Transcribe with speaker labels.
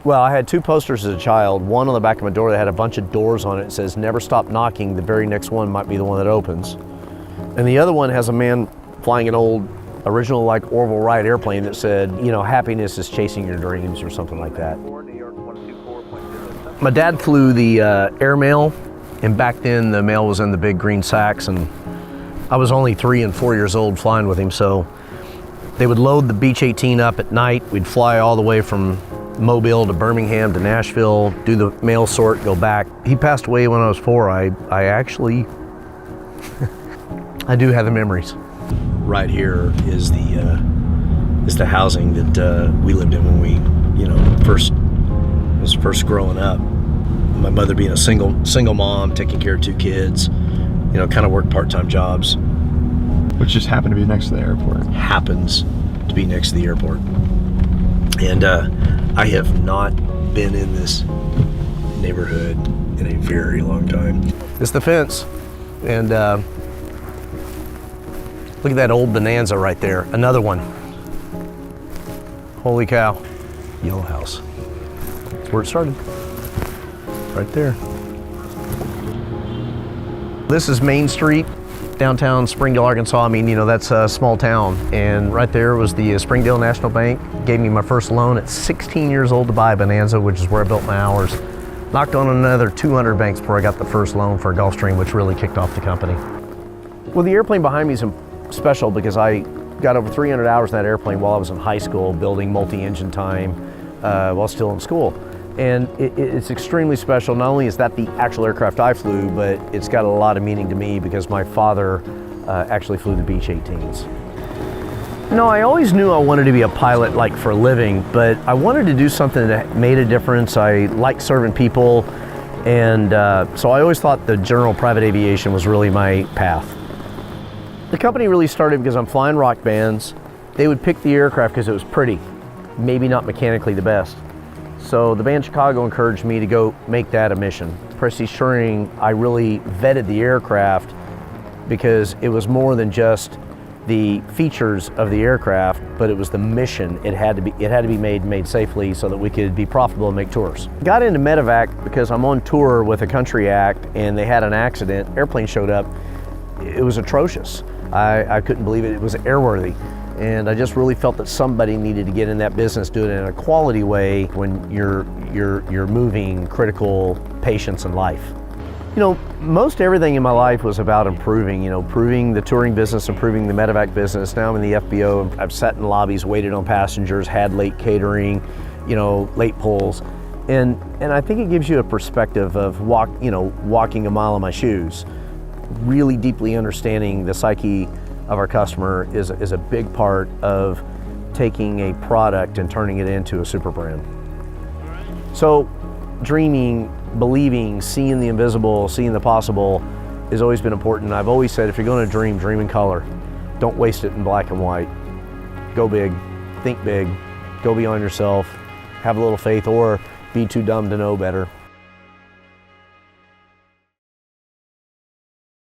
Speaker 1: Well, I had two posters as a child, one on the back of my door that had a bunch of doors on it. It says, "Never stop knocking, the very next one might be the one that opens." And the other one has a man flying an old, original like Orville Wright airplane that said, you know, "Happiness is chasing your dreams," or something like that. My dad flew the airmail, and back then the mail was in the big green sacks, and I was only 3 and 4 years old flying with him, so they would load the Beech 18 up at night. We'd fly all the way from Mobile to Birmingham to Nashville, do the mail sort, go back. He passed away when I was 4. I actually, I do have the memories. Right here is the housing that we lived in when we, was first growing up. My mother being a single mom, taking care of 2 kids, kind of worked part-time jobs.
Speaker 2: Which just happened to be next to the airport. Happens
Speaker 1: to be next to the airport. And I have not been in this neighborhood in a very long time. It's the fence, and look at that old Bonanza right there, another one. Holy cow. Yellow house. That's where it started, right there. This is Main Street, downtown Springdale, Arkansas. I mean, that's a small town. And right there was the Springdale National Bank. Gave me my first loan at 16 years old to buy a Bonanza, which is where I built my hours. Knocked on another 200 banks before I got the first loan for a Gulfstream, which really kicked off the company. Well, the airplane behind me is special because I got over 300 hours in that airplane while I was in high school, building multi-engine time while still in school. And it's extremely special. Not only is that the actual aircraft I flew, but it's got a lot of meaning to me because my father actually flew the Beech 18s. No, I always knew I wanted to be a pilot, like for a living, but I wanted to do something that made a difference. I like serving people, and so I always thought the general private aviation was really my path. The company really started because I'm flying rock bands. They would pick the aircraft because it was pretty, maybe not mechanically the best. So the band Chicago encouraged me to go make that a mission. Prestige Touring, I really vetted the aircraft because it was more than just the features of the aircraft, but it was the mission. It had to be made safely so that we could be profitable and make tours. Got into medevac because I'm on tour with a country act and they had an accident. Airplane showed up. It was atrocious. I couldn't believe it. It was airworthy. And I just really felt that somebody needed to get in that business, do it in a quality way when you're moving critical patients in life. Most everything in my life was about improving, improving the touring business, improving the medevac business. Now I'm in the FBO. I've sat in lobbies, waited on passengers, had late catering, late pulls. And I think it gives you a perspective of walking a mile in my shoes. Really deeply understanding the psyche of our customer is a big part of taking a product and turning it into a super brand. So dreaming, believing, seeing the invisible, seeing the possible has always been important. I've always said, if you're going to dream, dream in color. Don't waste it in black and white. Go big, think big, go beyond yourself, have a little faith, or be too dumb to know better.